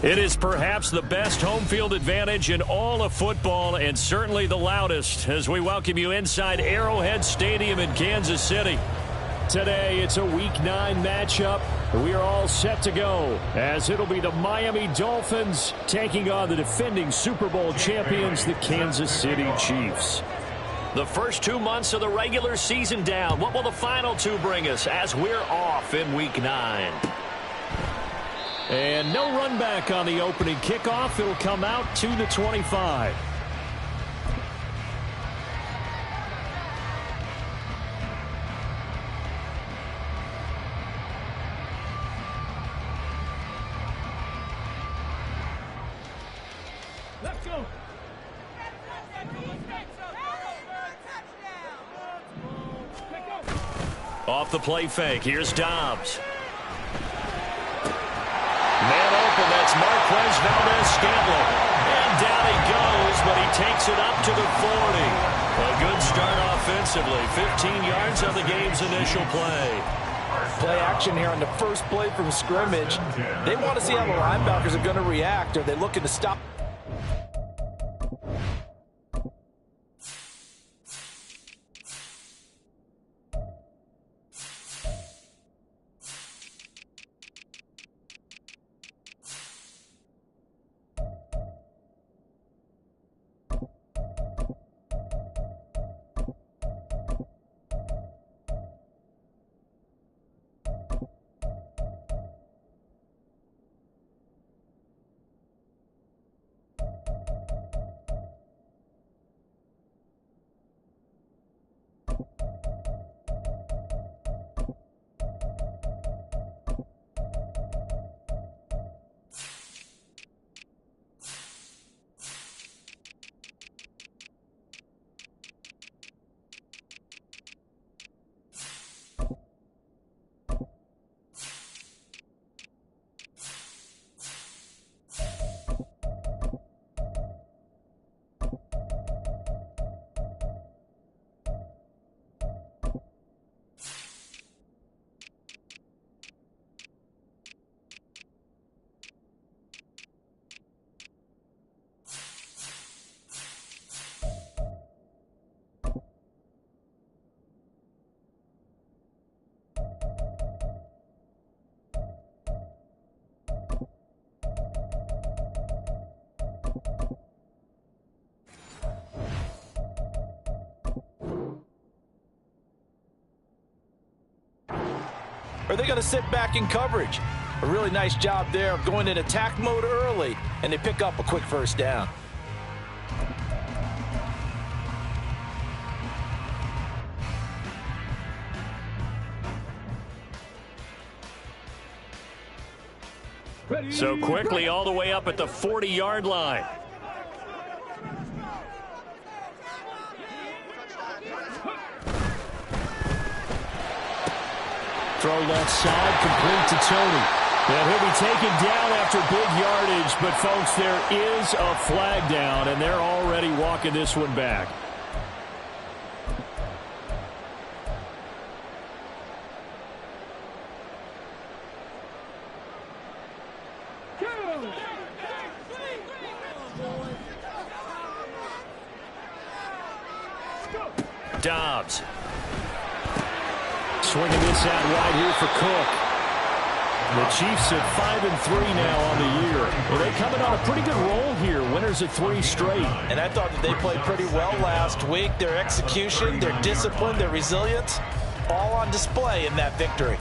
It is perhaps the best home field advantage in all of football and certainly the loudest as we welcome you inside Arrowhead Stadium in Kansas City. Today, it's a Week 9 matchup. We are all set to go as it'll be the Miami Dolphins taking on the defending Super Bowl champions, the Kansas City Chiefs. The first 2 months of the regular season down. What will the final 2 bring us as we're off in Week 9? And no run back on the opening kickoff. It'll come out to the 25. Let's go. Off the play fake. Here's Dobbs. Man open, that's Marquez Valdez-Scantling. And down he goes, but he takes it up to the 40. A good start offensively. 15 yards on the game's initial play. Play action here on the first play from scrimmage. They want to see how the linebackers are going to react. Are they looking to stop? Are they going to sit back in coverage? A really nice job there of going in attack mode early, and they pick up a quick first down. So quickly all the way up at the 40-yard line. Throw left side, complete to Tony. And he'll be taken down after big yardage, but folks, there is a flag down, and they're already walking this one back. Dobbs. Swinging this out wide here for Cook. The Chiefs at 5-3 now on the year. Well, they coming on a pretty good roll here. Winners of 3 straight. And I thought that they played pretty well last week. Their execution, their discipline, their resilience, all on display in that victory.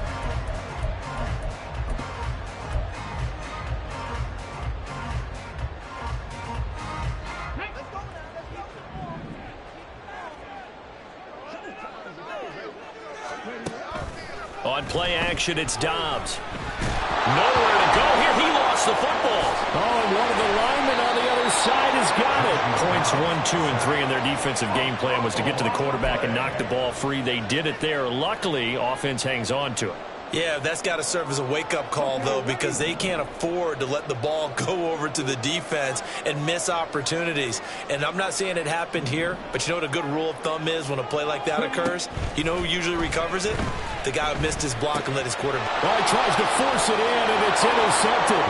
On play action, it's Dobbs. Nowhere to go here. He lost the football. Oh, and one of the linemen on the other side has got it. Points 1, 2, and 3 in their defensive game plan was to get to the quarterback and knock the ball free. They did it there. Luckily, offense hangs on to it. Yeah, that's got to serve as a wake-up call, though, because they can't afford to let the ball go over to the defense and miss opportunities. And I'm not saying it happened here, but you know what a good rule of thumb is when a play like that occurs? You know who usually recovers it? The guy who missed his block and let his quarterback. Well, he tries to force it in, and it's intercepted.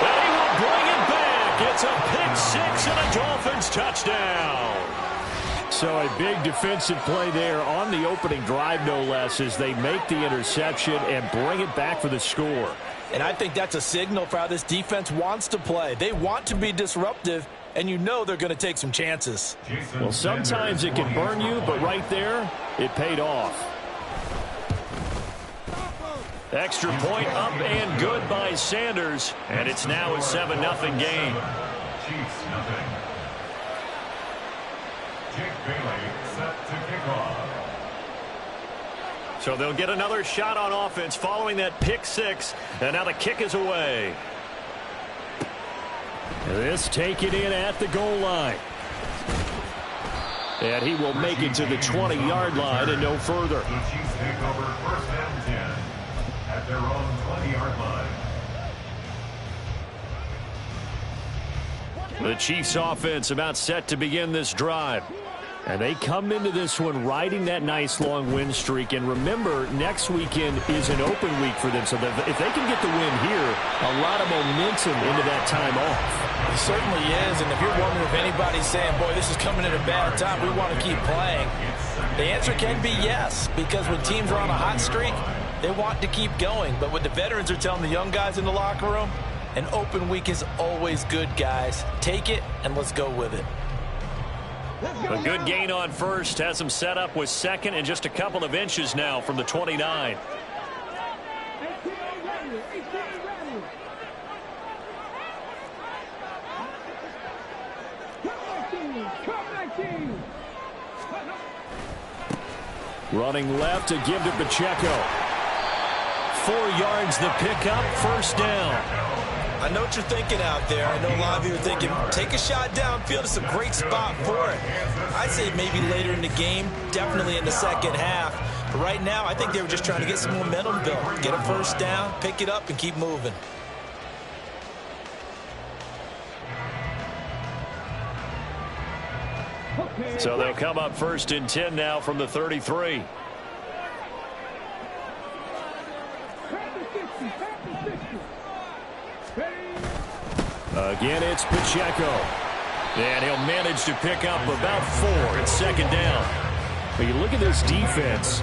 Well, It's a pick six and a Dolphins touchdown. So a big defensive play there on the opening drive, no less, as they make the interception and bring it back for the score. And I think that's a signal for how this defense wants to play. They want to be disruptive, and you know they're going to take some chances. Well, sometimes it can burn you, but right there, it paid off. Extra point up and good by Sanders, and it's now a 7-0 game. Chiefs nothing. Jake Bailey set to kick off. So they'll get another shot on offense following that pick six, and now the kick is away. This taken in at the goal line. And he will make it to the 20-yard line and no further. The Chiefs take over first and 10 at their own 20-yard line. The Chiefs offense about set to begin this drive. And they come into this one riding that nice long win streak. And remember, next weekend is an open week for them. So if they can get the win here, a lot of momentum into that time off. It certainly is. And if you're wondering if anybody's saying, boy, this is coming at a bad time, we want to keep playing, the answer can be yes. Because when teams are on a hot streak, they want to keep going. But what the veterans are telling the young guys in the locker room, an open week is always good, guys. Take it and let's go with it. A good gain on first has him set up with second and just a couple of inches now from the 29. Running left to give to Pacheco. 4 yards the pickup, first down. I know what you're thinking out there. I know a lot of you are thinking, take a shot downfield. It's a great spot for it. I'd say maybe later in the game, definitely in the second half. But right now, I think they were just trying to get some momentum built. Get a first down, pick it up, and keep moving. So they'll come up first and 10 now from the 33. Again, it's Pacheco. And he'll manage to pick up about 4. It's second down. But you look at this defense.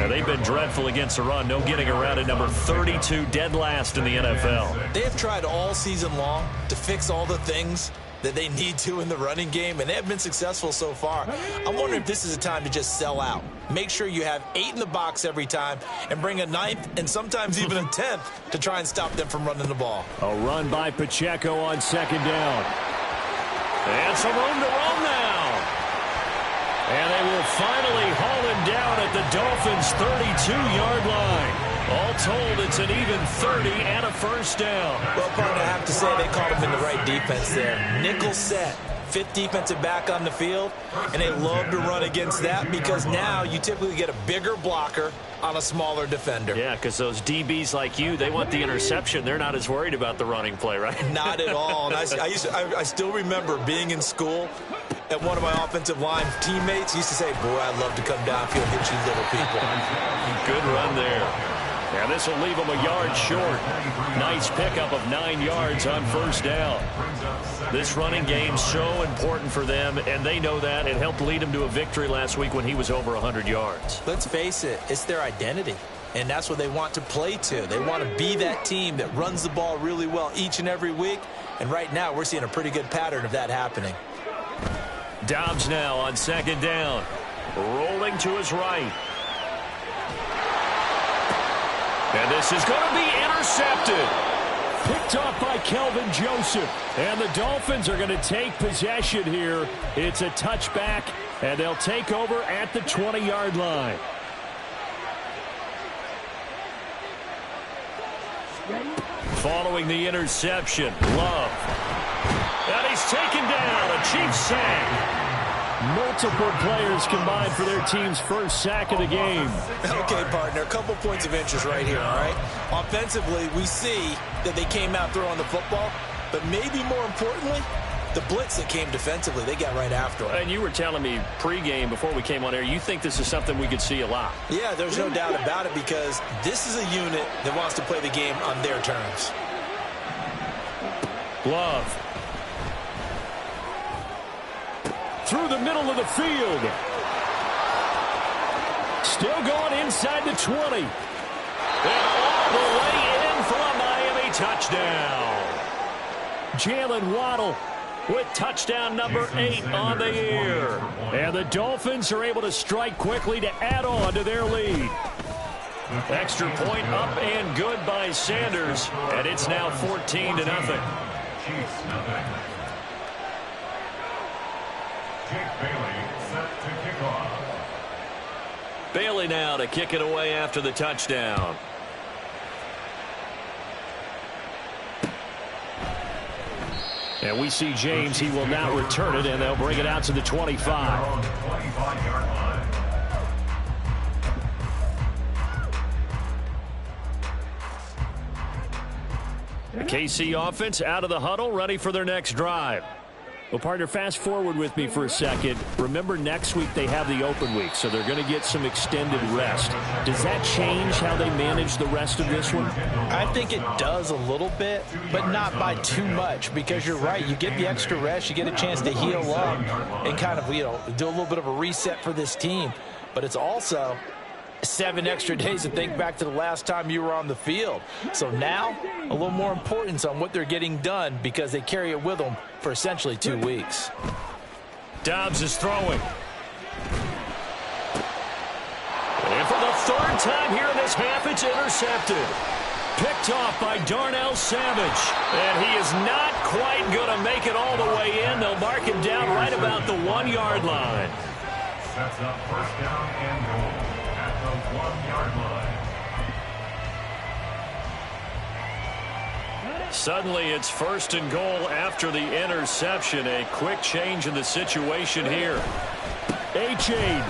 They've been dreadful against the run. No getting around at number 32, dead last in the NFL. They have tried all season long to fix all the things that they need to in the running game, and they have been successful so far. I'm wondering if this is a time to just sell out. Make sure you have 8 in the box every time and bring a 9th and sometimes even a 10th to try and stop them from running the ball. A run by Pacheco on second down. And some room to roam now. And they will finally haul him down at the Dolphins' 32-yard line. All told, it's an even 30 and a first down. Well, partner, I have to say they caught him in the right defense there. Nickel set, 5th defensive back on the field, and they love to run against that because now you typically get a bigger blocker on a smaller defender. Yeah, because those DBs like you, they want the interception. They're not as worried about the running play, right? Not at all. And I still remember being in school, and one of my offensive line teammates used to say, boy, I'd love to come downfield and hit you little people. Good run there. And this will leave them a yard short. Nice pickup of 9 yards on first down. This running game so important for them, and they know that. It helped lead them to a victory last week when he was over 100 yards. Let's face it, it's their identity, and that's what they want to play to. They want to be that team that runs the ball really well each and every week, and right now we're seeing a pretty good pattern of that happening. Dobbs now on second down. Rolling to his right. And this is going to be intercepted. Picked off by Kelvin Joseph. And the Dolphins are going to take possession here. It's a touchback, and they'll take over at the 20-yard line. Following the interception, Love. And he's taken down. A Chiefs sack. Multiple players combined for their team's first sack of the game. Okay, partner, a couple points of interest right here, all right? Offensively, we see that they came out throwing the football, but maybe more importantly, the blitz that came defensively, they got right after it. And you were telling me pregame before we came on air, you think this is something we could see a lot. Yeah, there's no doubt about it because this is a unit that wants to play the game on their terms. Glove. through the middle of the field. Still going inside the 20. And all the way in for a Miami touchdown. Jalen Waddle with touchdown number 8 on the year. And the Dolphins are able to strike quickly to add on to their lead. Extra point up and good by Sanders. And it's now 14-0. Chiefs nothing. Jake Bailey set to kick off. Bailey now to kick it away after the touchdown. And we see James. He will now return it, and they'll bring it out to the 25. 25-yard line. The KC offense out of the huddle, ready for their next drive. Well, partner, fast forward with me for a second. Remember, next week they have the open week, so they're going to get some extended rest. Does that change how they manage the rest of this one? I think it does a little bit, but not by too much, because you're right. You get the extra rest. You get a chance to heal up and kind of, do a little bit of a reset for this team. But it's also 7 extra days to think back to the last time you were on the field. So now, a little more importance on what they're getting done because they carry it with them for essentially 2 weeks. Dobbs is throwing. And for the 3rd time here in this half, it's intercepted. Picked off by Darnell Savage. And he is not quite going to make it all the way in. They'll mark him down right about the 1-yard line. Sets up first down and goal. The 1-yard line. Suddenly it's 1st and goal after the interception. A quick change in the situation here. Achane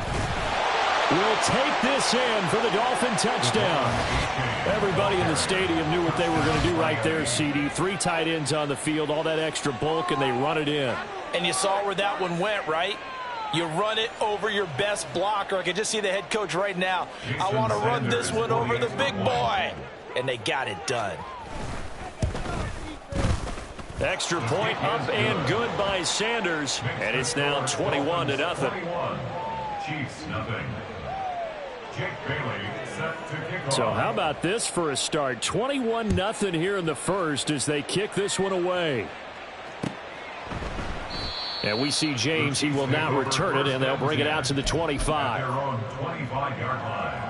will take this in for the Dolphin touchdown. Everybody in the stadium knew what they were going to do right there, CD. 3 tight ends on the field, all that extra bulk, and they run it in. And you saw where that one went, right? You run it over your best blocker. I can just see the head coach right now. I want to run this one over the big boy. And they got it done. Extra point up and good by Sanders. And it's now 21-0. Chiefs nothing. Jake Bailey set to kick off. So how about this for a start? 21-0 here in the first as they kick this one away. And we see James. He will now return it, and they'll bring it out to the 25. Their own 25-yard line.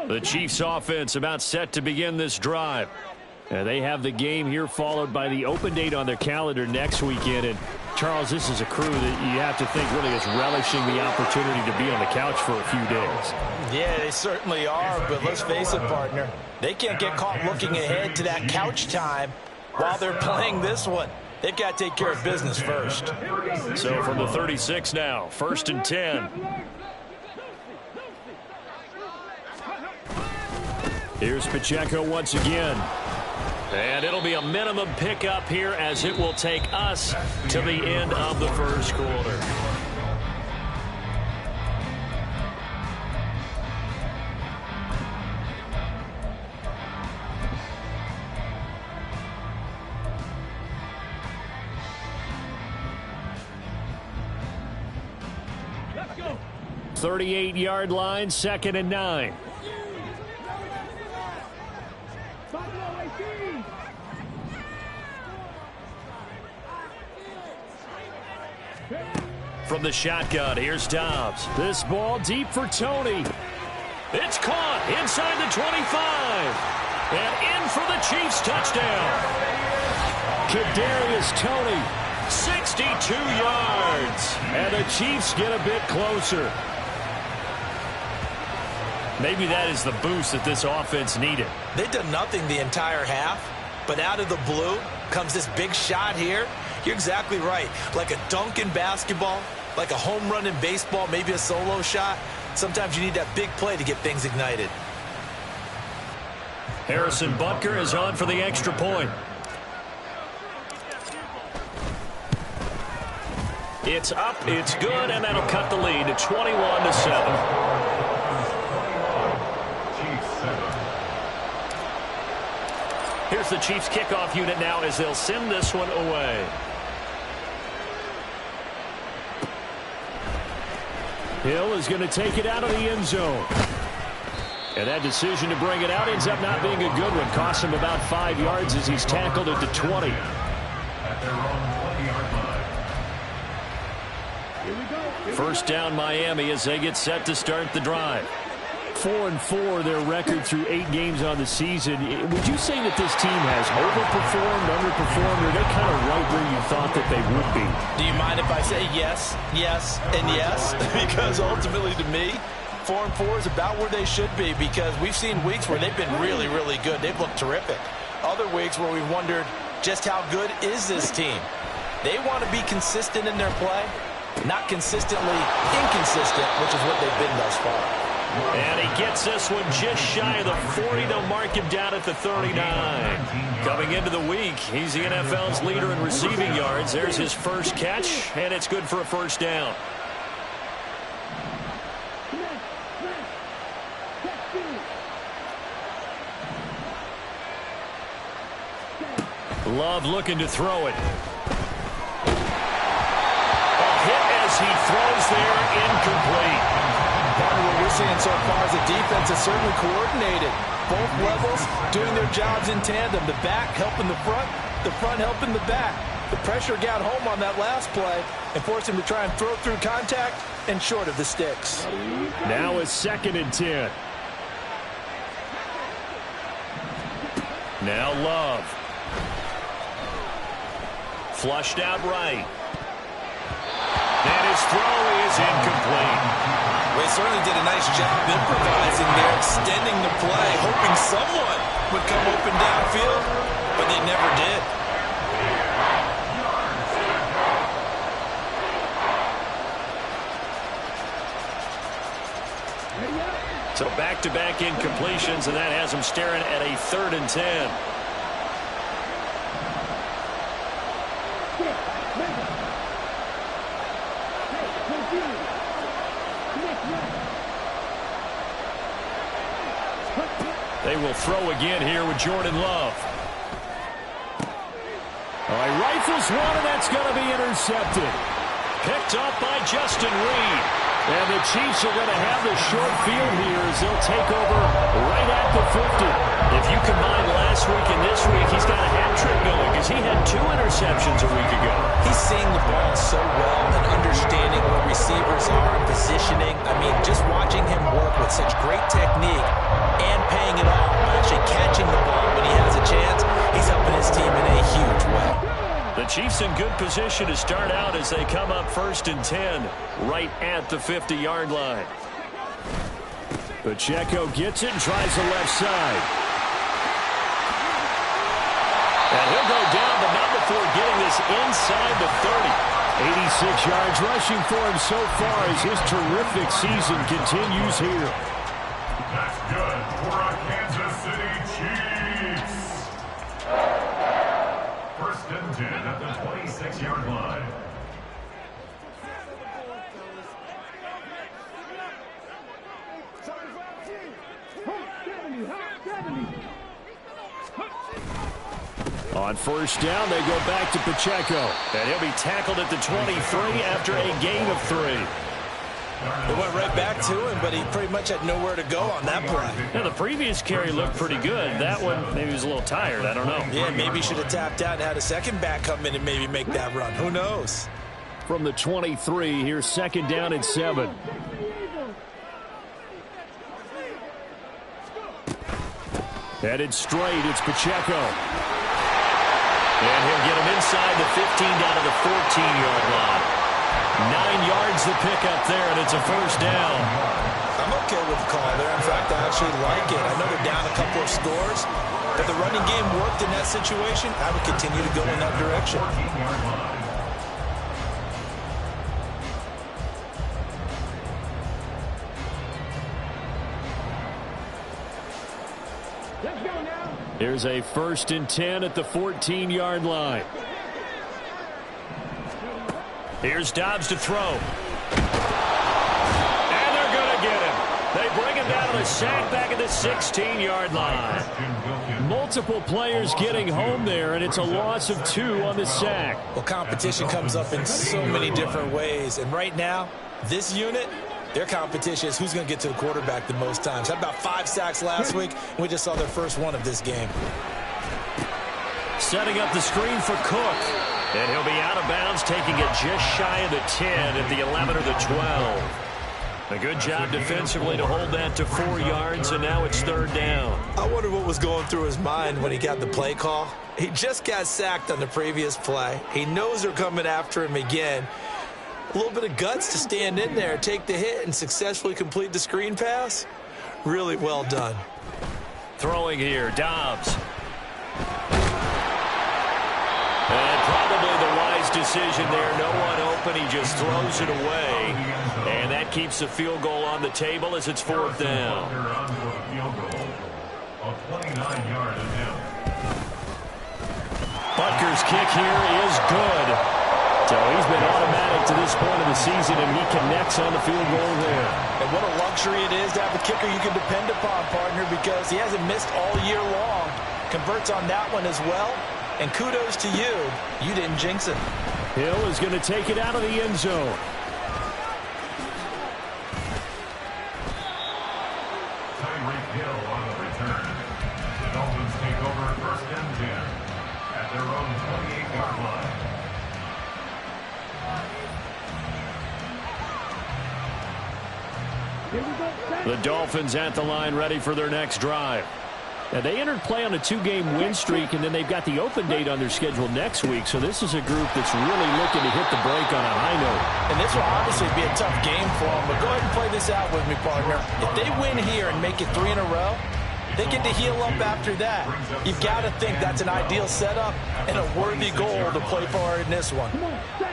The Chiefs offense about set to begin this drive. And they have the game here followed by the open date on their calendar next weekend. And Charles, this is a crew that you have to think really is relishing the opportunity to be on the couch for a few days. Yeah, they certainly are, but let's face it, partner. They can't get caught looking ahead to that couch time while they're playing this one. They've got to take care of business first. So from the 36 now, 1st and 10. Here's Pacheco once again. And it'll be a minimum pickup here as it will take us to the end of the first quarter. Let's go. 38-yard line, 2nd and 9. From the shotgun, here's Dobbs. This ball deep for Tony. It's caught inside the 25. And in for the Chiefs touchdown. Kadarius Toney, 62 yards. And the Chiefs get a bit closer. Maybe that is the boost that this offense needed. They've done nothing the entire half, but out of the blue comes this big shot here. You're exactly right. Like a dunk in basketball, like a home run in baseball, maybe a solo shot. Sometimes you need that big play to get things ignited. Harrison Butker is on for the extra point. It's up, it's good, and that'll cut the lead to 21-7. Here's the Chiefs kickoff unit now as they'll send this one away. Hill is going to take it out of the end zone. And that decision to bring it out ends up not being a good one. Costs him about 5 yards as he's tackled at the 20. At their own 20-yard line. First down Miami as they get set to start the drive. 4-4 their record through 8 games on the season. Would you say that this team has overperformed, underperformed, or are they kind of right where you thought that they would be? Do you mind if I say yes, yes, and yes? Because ultimately to me, 4-4 is about where they should be, because we've seen weeks where they've been really, really good. They've looked terrific. Other weeks where we've wondered just how good is this team. They want to be consistent in their play, not consistently inconsistent, which is what they've been thus far. And he gets this one just shy of the 40. They'll mark him down at the 39. Coming into the week, he's the NFL's leader in receiving yards. There's his first catch, and it's good for a first down. Love looking to throw it. A hit as he throws there, incomplete. Part of what we're seeing so far is the defense is certainly coordinated. Both levels doing their jobs in tandem. The back helping the front helping the back. The pressure got home on that last play and forced him to try and throw through contact and short of the sticks. Now a 2nd and 10. Now Love. Flushed out right. And his throw is incomplete. They certainly did a nice job improvising there, extending the play, hoping someone would come open downfield, but they never did. So back-to-back incompletions, and that has him staring at a 3rd and 10. They will throw again here with Jordan Love. All right, rifles one, and that's going to be intercepted. Picked up by Justin Reed. And the Chiefs are going to have the short field here as they'll take over right at the 50. If you combine last week and this week, he's got a hat trick going because he had 2 interceptions a week ago. He's seeing the ball so well and understanding where receivers are and positioning. I mean, just watching him work with such great technique and paying it off by actually catching the ball when he has a chance, he's helping his team in a huge way. The Chiefs in good position to start out as they come up 1st and 10 right at the 50-yard line. Pacheco gets it and tries the left side. And he'll go down, but not before getting this inside the 30. 86 yards rushing for him so far as his terrific season continues here. That's good for our Kansas City Chiefs. 1st and 10 at the 26-yard line. On 1st down, they go back to Pacheco. And he'll be tackled at the 23 after a gain of 3. They went right back to him, but he pretty much had nowhere to go on that play. Now, the previous carry looked pretty good. That one, maybe he was a little tired. I don't know. Yeah, maybe he should have tapped out and had a second back come in and maybe make that run. Who knows? From the 23, here's 2nd down and 7. Headed straight, it's Pacheco. And he'll get him inside the 15 down to the 14-yard line. 9 yards to pick up there, and it's a 1st down. I'm okay with the call there. In fact, I actually like it. I know they're down a couple of scores, but the running game worked in that situation. I would continue to go in that direction. Here's a 1st and 10 at the 14-yard line. Here's Dobbs to throw. And they're going to get him. They bring him down to the sack back at the 16-yard line. Multiple players getting home there, and it's a loss of 2 on the sack. Well, competition comes up in so many different ways, and right now, this unit, Their competition is who's going to get to the quarterback the most times. Had about 5 sacks last week, and we just saw their first one of this game. Setting up the screen for Cook. And he'll be out of bounds, taking it just shy of the 10 at the 11 or the 12. A good job defensively to hold that to 4 yards, and now it's 3rd down. I wonder what was going through his mind when he got the play call. He just got sacked on the previous play. He knows they're coming after him again. A little bit of guts to stand in there, take the hit, and successfully complete the screen pass. Really well done. Throwing here, Dobbs. And probably the wise decision there. No one open. He just throws it away. And that keeps the field goal on the table as it's 4th down. Butker's kick here is good. So he's been automatic to this point of the season, and he connects on the field goal there. And what a luxury it is to have a kicker you can depend upon, partner, because he hasn't missed all year long. Converts on that one as well. And kudos to you. You didn't jinx it. Hill is going to take it out of the end zone. Tyreek Hill on the return. The Dolphins take over 1st and 10 at their own 28-yard line. The Dolphins at the line, ready for their next drive. Now, they entered play on a 2-game win streak, and then they've got the open date on their schedule next week. So this is a group that's really looking to hit the break on a high note. And this will obviously be a tough game for them, but go ahead and play this out with me, partner. If they win here and make it 3 in a row, they get to heal up after that. You've got to think that's an ideal setup and a worthy goal to play for in this one.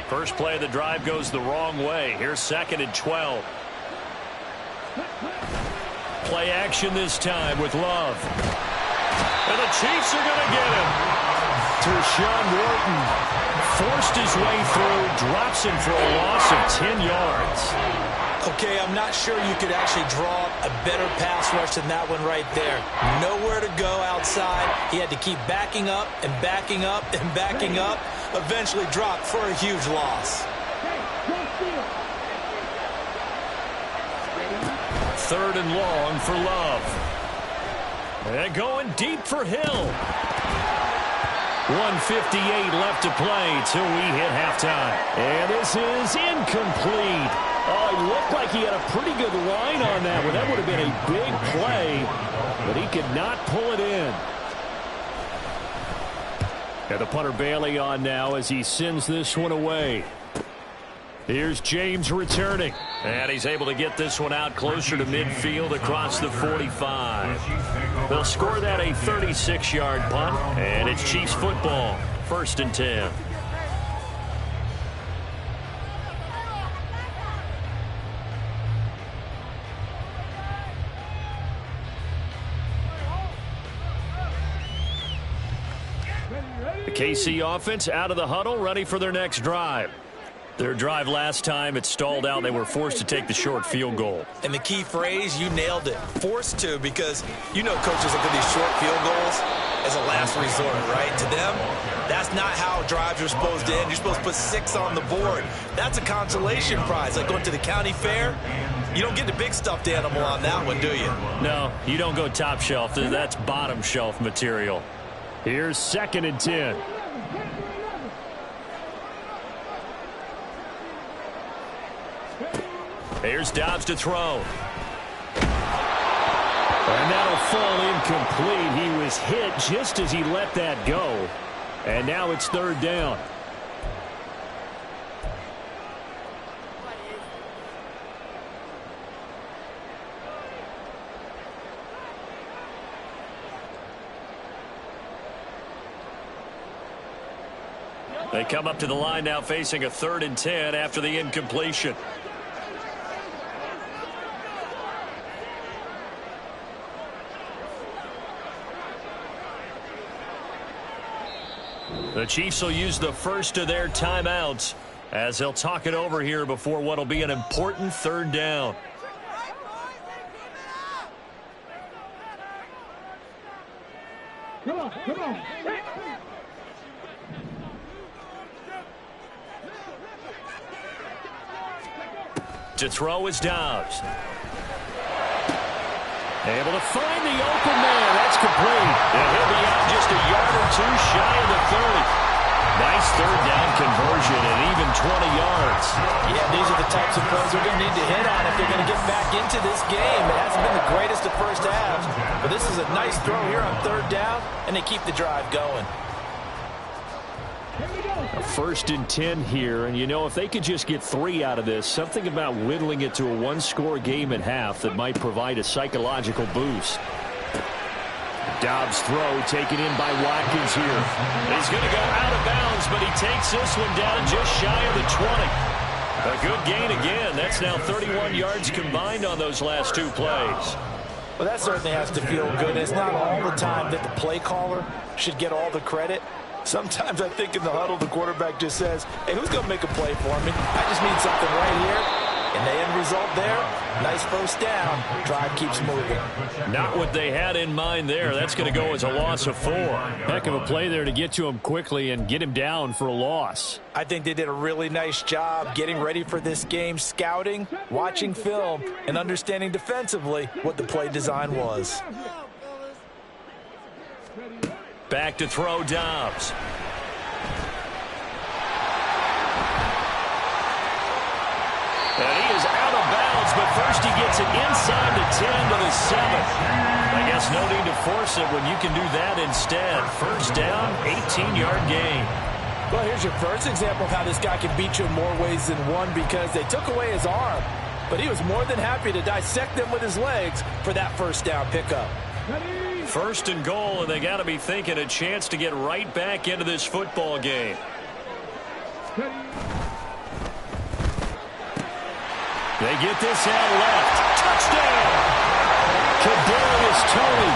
First play of the drive goes the wrong way. Here's 2nd and 12. Play action this time with Love. And the Chiefs are going to get him. Tershawn Wharton forced his way through, drops him for a loss of 10 yards. Okay, I'm not sure you could actually draw a better pass rush than that one right there. Nowhere to go outside. He had to keep backing up and backing up and backing up. Eventually dropped for a huge loss. 3rd and long for Love. And going deep for Hill. 1:58 left to play till we hit halftime. And this is incomplete. Oh, it looked like he had a pretty good line on that one. That would have been a big play, but he could not pull it in. And the punter Bailey on now as he sends this one away. Here's James returning. And he's able to get this one out closer to midfield across the 45. They'll score that a 36-yard punt, and it's Chiefs football. 1st and 10. The KC offense out of the huddle, ready for their next drive. Their drive last time, it stalled out. They were forced to take the short field goal. And the key phrase, you nailed it. Forced to, because you know coaches look at these short field goals as a last resort, right? To them, that's not how drives are supposed to end. You're supposed to put 6 on the board. That's a consolation prize. Like going to the county fair, you don't get the big stuffed animal on that one, do you? No, you don't go top shelf. That's bottom shelf material. Here's 2nd and 10. Here's Dobbs to throw. And that'll fall incomplete. He was hit just as he let that go. And now it's 3rd down. They come up to the line now facing a 3rd and 10 after the incompletion. The Chiefs will use the first of their timeouts as they'll talk it over here before what will be an important 3rd down. Come on, come on. To throw is Dobbs. Able to find the open man. That's complete. And he'll be out just a yard or two shy of the 30. Nice third down conversion and even 20 yards. Yeah, these are the types of plays they're going to need to hit on if they're going to get back into this game. It hasn't been the greatest of first halves, but this is a nice throw here on third down, and they keep the drive going. A 1st and 10 here, and you know, if they could just get 3 out of this, something about whittling it to a one-score game at half that might provide a psychological boost. Dobbs' throw taken in by Watkins here. He's going to go out of bounds, but he takes this one down just shy of the 20. A good gain again. That's now 31 yards combined on those last 2 plays. Well, that certainly has to feel good. It's not all the time that the play caller should get all the credit. Sometimes I think in the huddle, the quarterback just says, hey, who's going to make a play for me? I just need something right here. And the end result there, nice first down. Drive keeps moving. Not what they had in mind there. That's going to go as a loss of 4. Heck of a play there to get to him quickly and get him down for a loss. I think they did a really nice job getting ready for this game, scouting, watching film, and understanding defensively what the play design was. Back to throw Dobbs. And he is out of bounds, but first he gets it inside the 10 to the 7. I guess no need to force it when you can do that instead. First down, 18-yard gain. Well, here's your first example of how this guy can beat you in more ways than one, because they took away his arm, but he was more than happy to dissect them with his legs for that first down pickup. First and goal, and they got to be thinking a chance to get right back into this football game. They get this out left. Touchdown! Kadarius Toney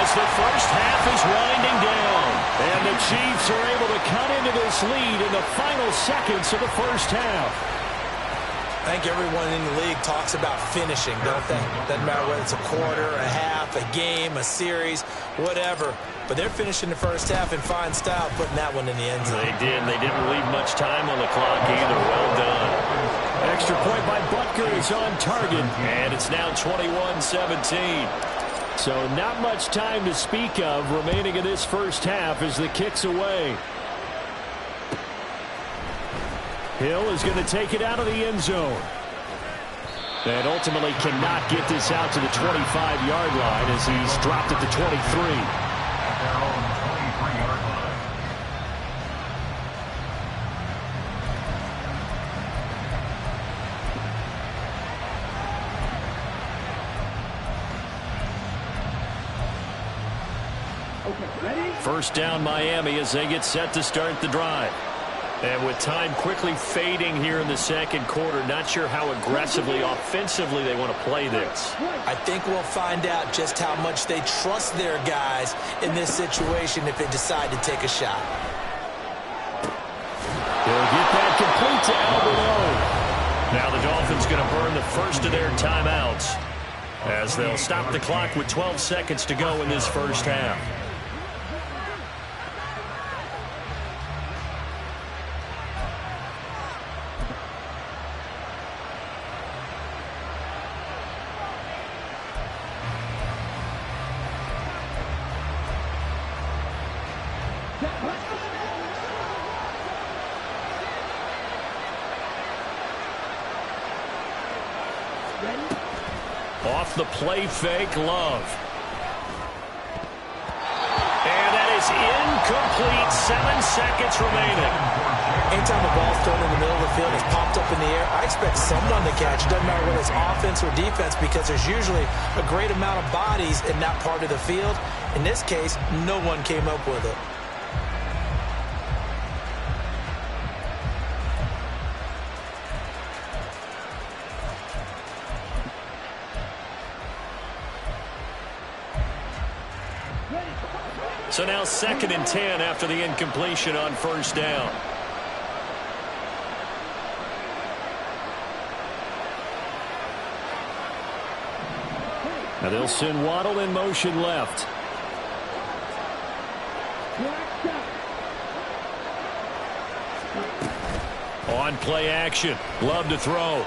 as the first half is winding down. And the Chiefs are able to cut into this lead in the final seconds of the first half. I think everyone in the league talks about finishing, don't they? Doesn't matter whether it's a quarter, a half, a game, a series, whatever. But they're finishing the first half in fine style, putting that one in the end zone. They did. They didn't leave much time on the clock either. Well done. Extra point by Butker is on target, and it's now 21-17. So not much time to speak of remaining in this first half as the kick's away. Hill is going to take it out of the end zone. And ultimately cannot get this out to the 25-yard line as he's dropped at the 23. At their own 23-yard line. First down Miami as they get set to start the drive. And with time quickly fading here in the second quarter, not sure how aggressively, offensively they want to play this. I think we'll find out just how much they trust their guys in this situation if they decide to take a shot. They'll get that complete to Albert. Now the Dolphins going to burn the first of their timeouts as they'll stop the clock with 12 seconds to go in this first half. Off the play fake, Love. And that is incomplete. 7 seconds remaining. Anytime the ball's thrown in the middle of the field, it's popped up in the air, I expect someone to catch. It doesn't matter whether it's offense or defense, because there's usually a great amount of bodies in that part of the field. In this case, no one came up with it. So now 2nd and 10 after the incompletion on first down. Now they'll send Waddle in motion left. On play action. Love to throw.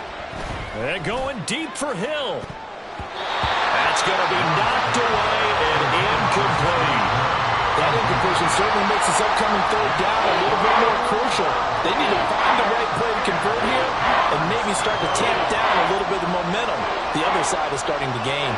And going deep for Hill. That's going to be knocked away and incomplete. That incompletion certainly makes this upcoming third down a little bit more crucial. They need to find the right play to convert here and maybe start to tamp down a little bit of momentum. The other side is starting to gain.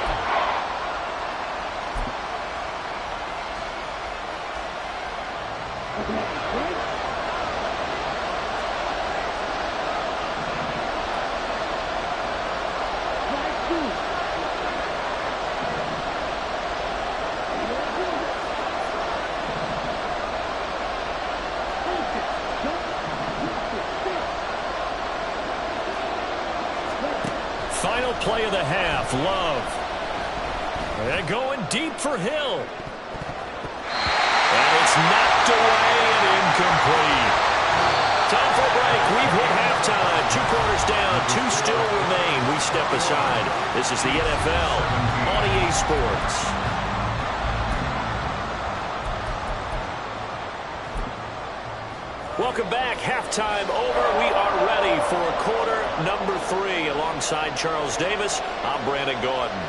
Final play of the half, Love. And going deep for Hill. And it's knocked away and incomplete. Time for a break. We've hit halftime. 2 quarters down, 2 still remain. We step aside. This is the NFL on EA Sports. Welcome back. Halftime over. We are ready for quarter number 3. Alongside Charles Davis, I'm Brandon Gordon.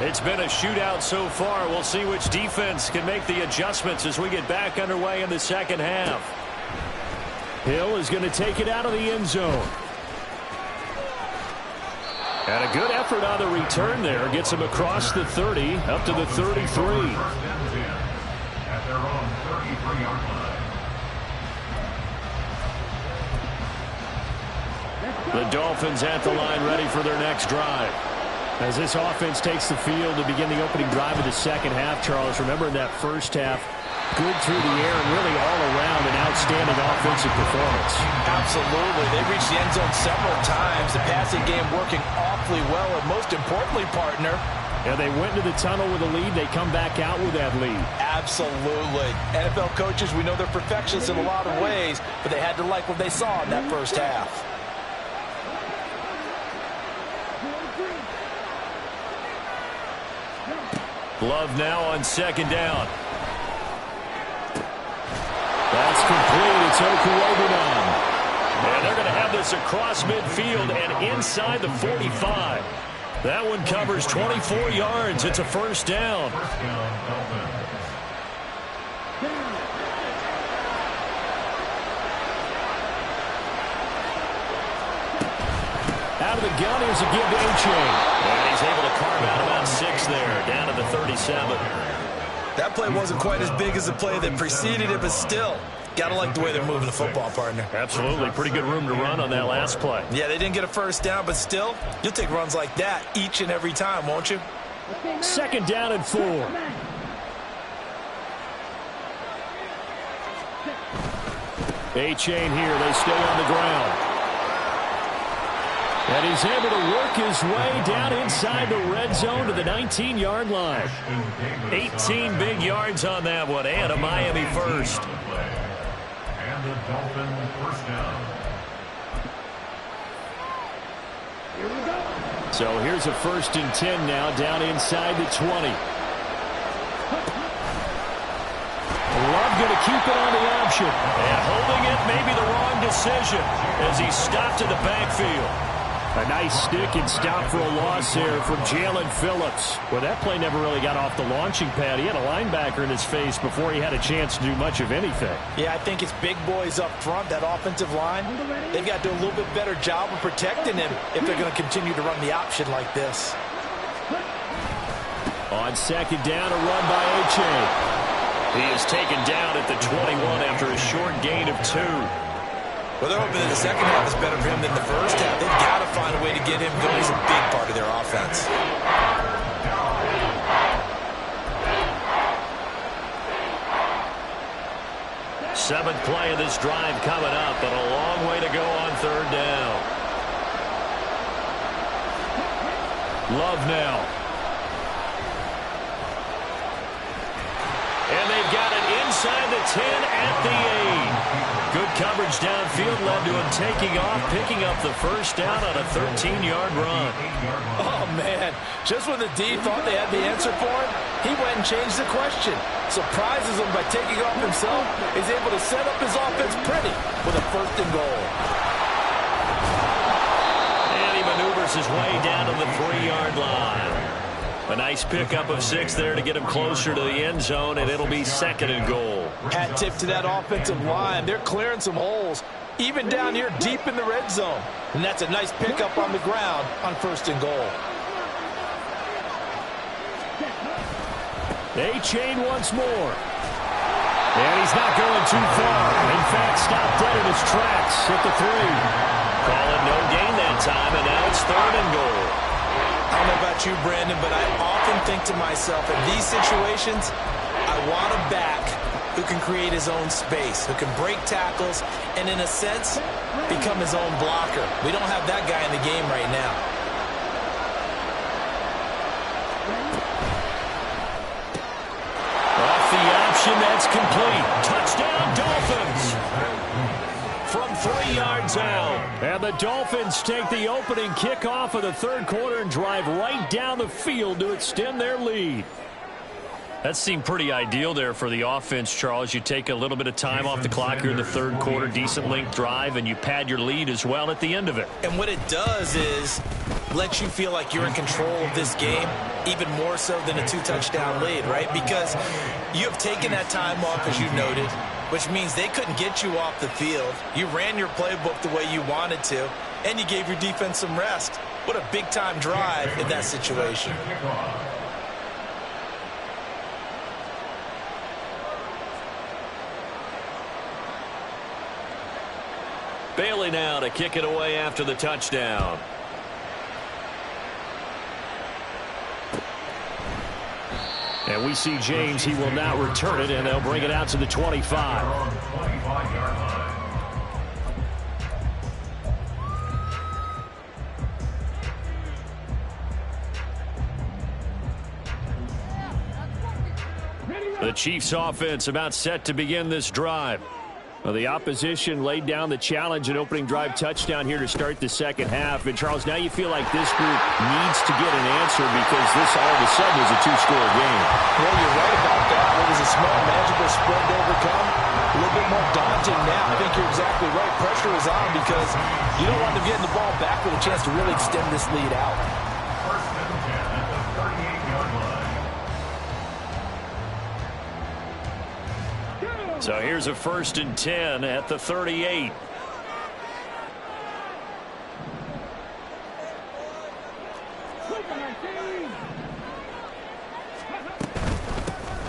It's been a shootout so far. We'll see which defense can make the adjustments as we get back underway in the second half. Hill is going to take it out of the end zone. And a good effort on the return there. Gets him across the 30, up to the 33. At their own 33-yard line. The Dolphins at the line, ready for their next drive. As this offense takes the field to begin the opening drive of the second half, Charles, remember in that first half, good through the air and really all around an outstanding offensive performance. Absolutely. They reached the end zone several times. The passing game working awfully well, and most importantly, partner, yeah, they went into the tunnel with a lead. They come back out with that lead. Absolutely. NFL coaches, we know they're perfectionists in a lot of ways, but they had to like what they saw in that first half. Love now on second down. That's complete. It's Okuwobunan. And they're going to have this across midfield and inside the 45. That one covers 24 yards. It's a first down. Out of the gun, here's a give to A-Chain. And he's able to carve out about 6 there, down to the 37. That play wasn't quite as big as the play that preceded it, but still, gotta like the way they're moving the football, partner. Absolutely. Pretty good room to run on that last play. Yeah, they didn't get a first down, but still, you'll take runs like that each and every time, won't you? Second down and 4. A-Chain here. They stay on the ground. And he's able to work his way down inside the red zone to the 19-yard line. 18 big yards on that one, and a Miami first. And the Dolphin first down. So here's a 1st and 10 now, down inside the 20. Love going to keep it on the option. And holding it may be the wrong decision as he stopped in the backfield. A nice stick and stop for a loss there from Jalen Phillips. Well, that play never really got off the launching pad. He had a linebacker in his face before he had a chance to do much of anything. Yeah, I think it's big boys up front, that offensive line. They've got to do a little bit better job of protecting him if they're going to continue to run the option like this. On second down, a run by A-Chain. He is taken down at the 21 after a short gain of 2. Well, they're hoping that the second half is better for him than the first half. They've got to find a way to get him going. He's a big part of their offense. 7th play of this drive coming up, but a long way to go on third down. Love now. And they've got it inside the 10 at the 8. Good coverage downfield led to him taking off, picking up the first down on a 13-yard run. Oh, man. Just when the D thought they had the answer for him, he went and changed the question. Surprises him by taking off himself. He's able to set up his offense pretty with a 1st and goal. And he maneuvers his way down to the 3-yard line. A nice pickup of 6 there to get him closer to the end zone, and it'll be 2nd and goal. Hat tip to that offensive line. They're clearing some holes, even down here deep in the red zone. And that's a nice pickup on the ground on 1st and goal. They chain once more. And he's not going too far. In fact, stopped dead in his tracks at the 3. Call it no gain that time, and now it's 3rd and goal. I don't know about you, Brandon, but I often think to myself, in these situations, I want a back who can create his own space, who can break tackles, and in a sense, become his own blocker. We don't have that guy in the game right now. Off the option, that's complete. Touchdown, Dolphins. From 3 yards out. And the Dolphins take the opening kickoff of the 3rd quarter and drive right down the field to extend their lead. That seemed pretty ideal there for the offense, Charles. You take a little bit of time off the clock here in the 3rd quarter, decent length drive, and you pad your lead as well at the end of it. And what it does is let you feel like you're in control of this game, even more so than a 2-touchdown lead, right? Because you have taken that time off, as you noted, which means they couldn't get you off the field. You ran your playbook the way you wanted to, and you gave your defense some rest. What a big-time drive in that situation. Bailey now to kick it away after the touchdown. And we see James. He will now return it, and they'll bring it out to the 25. The Chiefs offense about set to begin this drive. Well, the opposition laid down the challenge and opening drive touchdown here to start the 2nd half. And, Charles, now you feel like this group needs to get an answer because this all of a sudden is a 2-score game. Well, you're right about that. It was a small, magical spread to overcome. A little bit more daunting now. I think you're exactly right. Pressure is on because you don't want them getting the ball back with a chance to really extend this lead out. 1st and 10 at the 38-yard line. So here's a 1st and 10 at the 38.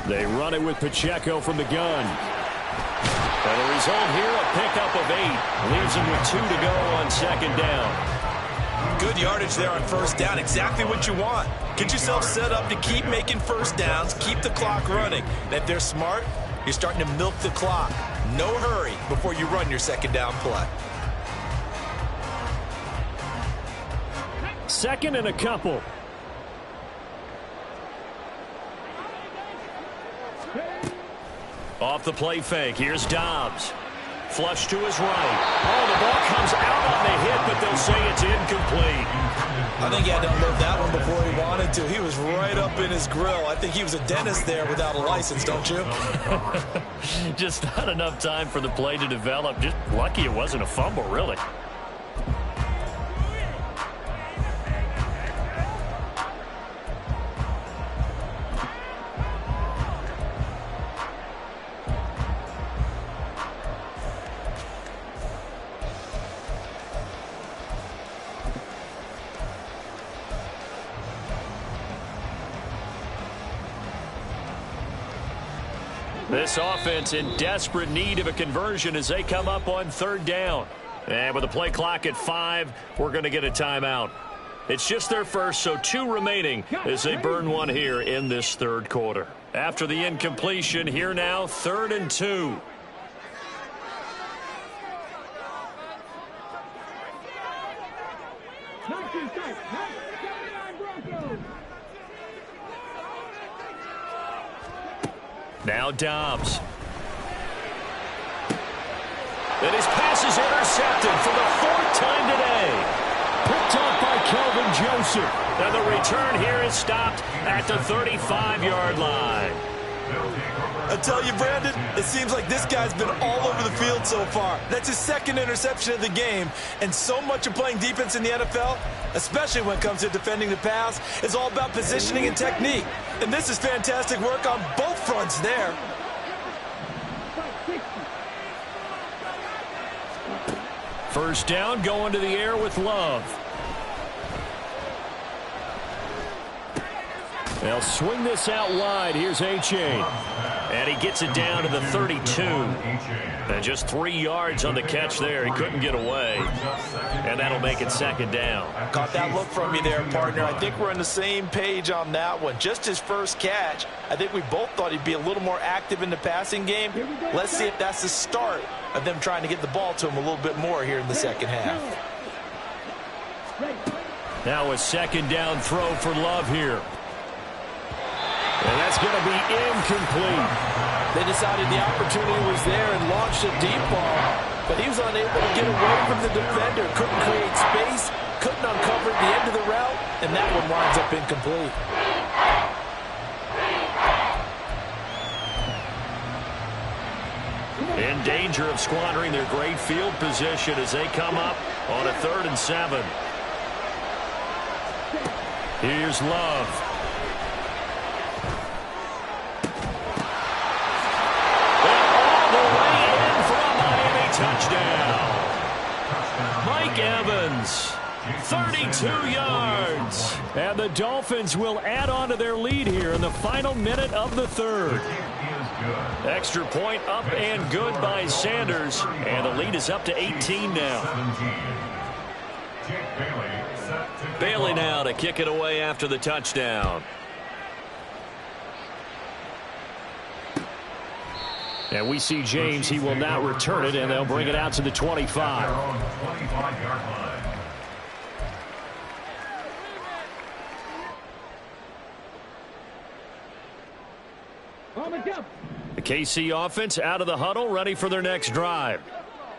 They run it with Pacheco from the gun. And the result here, a pickup of 8. Leaves them with 2 to go on 2nd down. Good yardage there on 1st down. Exactly what you want. Get yourself set up to keep making 1st downs, keep the clock running. And if they're smart, you're starting to milk the clock. No hurry before you run your 2nd down play. 2nd and a couple. Off the play fake. Here's Dobbs. Flush to his right. Oh, the ball comes out on the hit, but they'll say it's incomplete. I think he had to unload that one before he wanted to. He was right up in his grill. I think he was a dentist there without a license, don't you? Just not enough time for the play to develop. Just lucky it wasn't a fumble, really. This offense in desperate need of a conversion as they come up on 3rd down. And with the play clock at 5, we're going to get a timeout. It's just their first, so 2 remaining as they burn one here in this 3rd quarter. After the incompletion, here now, 3rd and 2. Now Dobbs. And his pass is intercepted for the 4th time today. Picked off by Kelvin Joseph. And the return here is stopped at the 35-yard line. I tell you, Brandon, it seems like this guy's been all over the field so far. That's his 2nd interception of the game. And so much of playing defense in the NFL, especially when it comes to defending the pass, is all about positioning and technique. And this is fantastic work on both fronts there. First down, going to the air with Love. They'll swing this out wide. Here's A-Chain. And he gets it down to the 32. And just 3 yards on the catch there. He couldn't get away. And that'll make it 2nd down. Caught that look from you there, partner. I think we're on the same page on that one. Just his first catch. I think we both thought he'd be a little more active in the passing game. Let's see if that's the start of them trying to get the ball to him a little bit more here in the 2nd half. Now a 2nd down throw for Love here. And that's going to be incomplete. They decided the opportunity was there and launched a deep ball, but he was unable to get away from the defender. Couldn't create space, couldn't uncover the end of the route, and that one winds up incomplete. In danger of squandering their great field position as they come up on a 3rd and 7. Here's Love. Touchdown. Mike Evans, 32 yards. And the Dolphins will add on to their lead here in the final minute of the 3rd. Extra point up and good by Sanders. And the lead is up to 18 now. Bailey now to kick it away after the touchdown. And we see James. He will not return it, and they'll bring it out to the 25. The KC offense out of the huddle, ready for their next drive.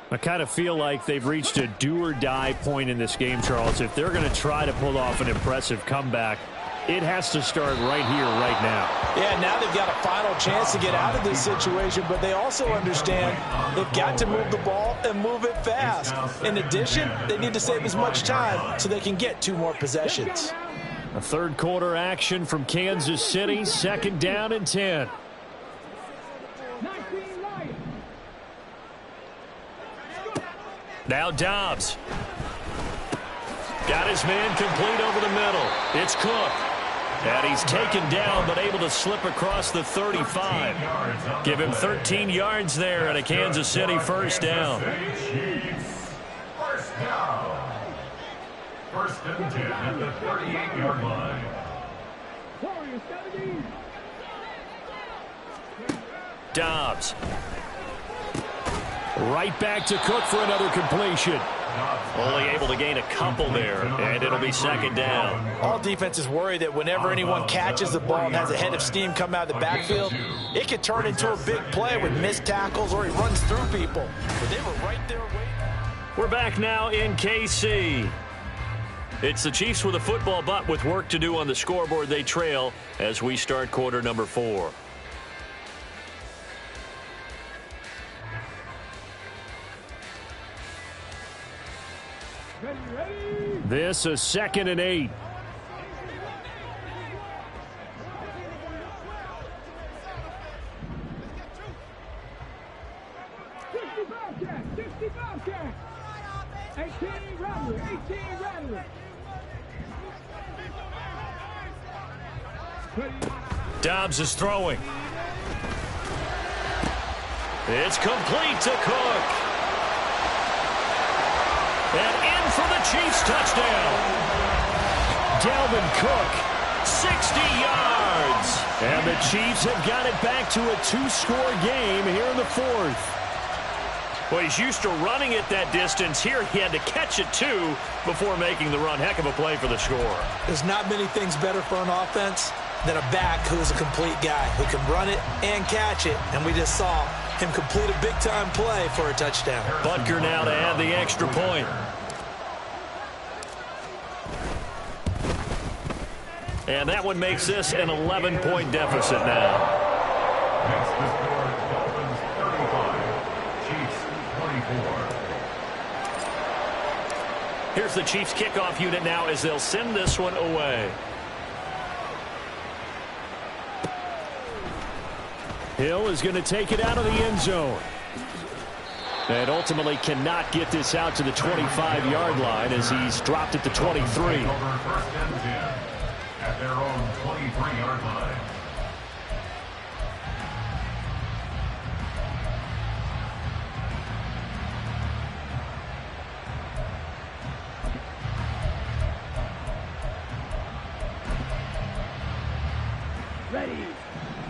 I kind of feel like they've reached a do-or-die point in this game, Charles. If they're going to try to pull off an impressive comeback, it has to start right here, right now. Yeah, now they've got a final chance to get out of this situation, but they also understand they've got to move the ball and move it fast. In addition, they need to save as much time so they can get 2 more possessions. A 3rd quarter action from Kansas City, 2nd down and 10. Now Dobbs. Got his man complete over the middle. It's Cook. And he's taken down but able to slip across the 35. Give him 13 yards there and a Kansas City first down. First and 10 at the 38-yard line. Dobbs. Right back to Cook for another completion. Only able to gain a couple there, and it'll be 2nd down. All defenses worry that whenever anyone catches the ball and has a head of steam come out of the backfield, it could turn into a big play with missed tackles or he runs through people. But they were right there waiting. We're back now in KC. It's the Chiefs with a football, but with work to do on the scoreboard. They trail as we start quarter number 4. This is 2nd and 8. Dobbs is throwing. It's complete to Cook. And in for the Chiefs touchdown. Dalvin Cook, 60 yards. And the Chiefs have got it back to a 2-score game here in the 4th. Well, he's used to running it that distance. Here he had to catch it, too, before making the run. Heck of a play for the score. There's not many things better for an offense than a back who is a complete guy who can run it and catch it. And we just saw him complete a big-time play for a touchdown. Butker now to add the extra point. And that one makes this an 11-point deficit now. Next to score, Dolphins 35, Chiefs 24. Here's the Chiefs kickoff unit now as they'll send this one away. Hill is going to take it out of the end zone. And ultimately cannot get this out to the 25-yard line as he's dropped it to 23. First and 10 at their own 23-yard line.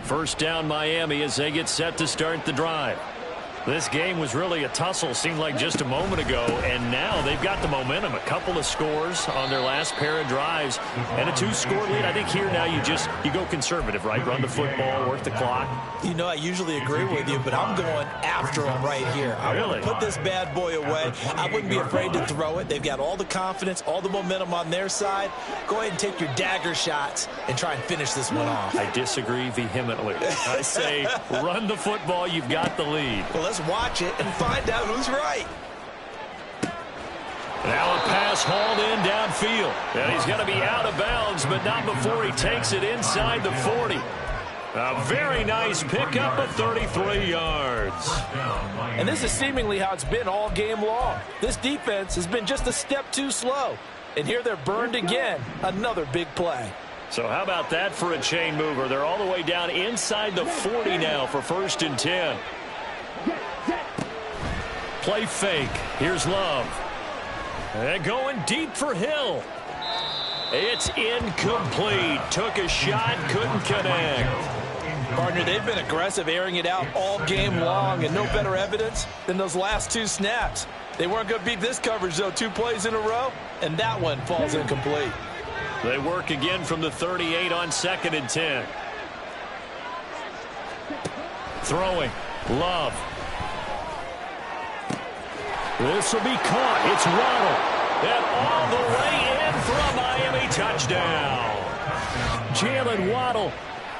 First down Miami as they get set to start the drive. This game was really a tussle, seemed like just a moment ago, and now they've got the momentum. A couple of scores on their last pair of drives, and a 2-score lead. I think here now you go conservative, right? Run the football, work the clock. You know, I usually agree with you, but I'm going after them right here. I want to put this bad boy away. I wouldn't be afraid to throw it. They've got all the confidence, all the momentum on their side. Go ahead and take your dagger shots and try and finish this one off. I disagree vehemently. I say run the football. You've got the lead. Well, let's watch it and find out who's right. Now a pass hauled in downfield. And he's going to be out of bounds, but not before he takes it inside the 40. A very nice pickup of 33 yards. And this is seemingly how it's been all game long. This defense has been just a step too slow. And here they're burned again. Another big play. So how about that for a chain mover? They're all the way down inside the 40 now for 1st and 10. Play fake. Here's Love. And going deep for Hill. It's incomplete. Took a shot, couldn't connect. Partner, they've been aggressive, airing it out all game long, and no better evidence than those last 2 snaps. They weren't going to beat this coverage, though. 2 plays in a row, and that one falls incomplete. They work again from the 38 on 2nd and 10. Throwing. Love. This will be caught. It's Waddle. And all the way in for a Miami touchdown. Jalen Waddle.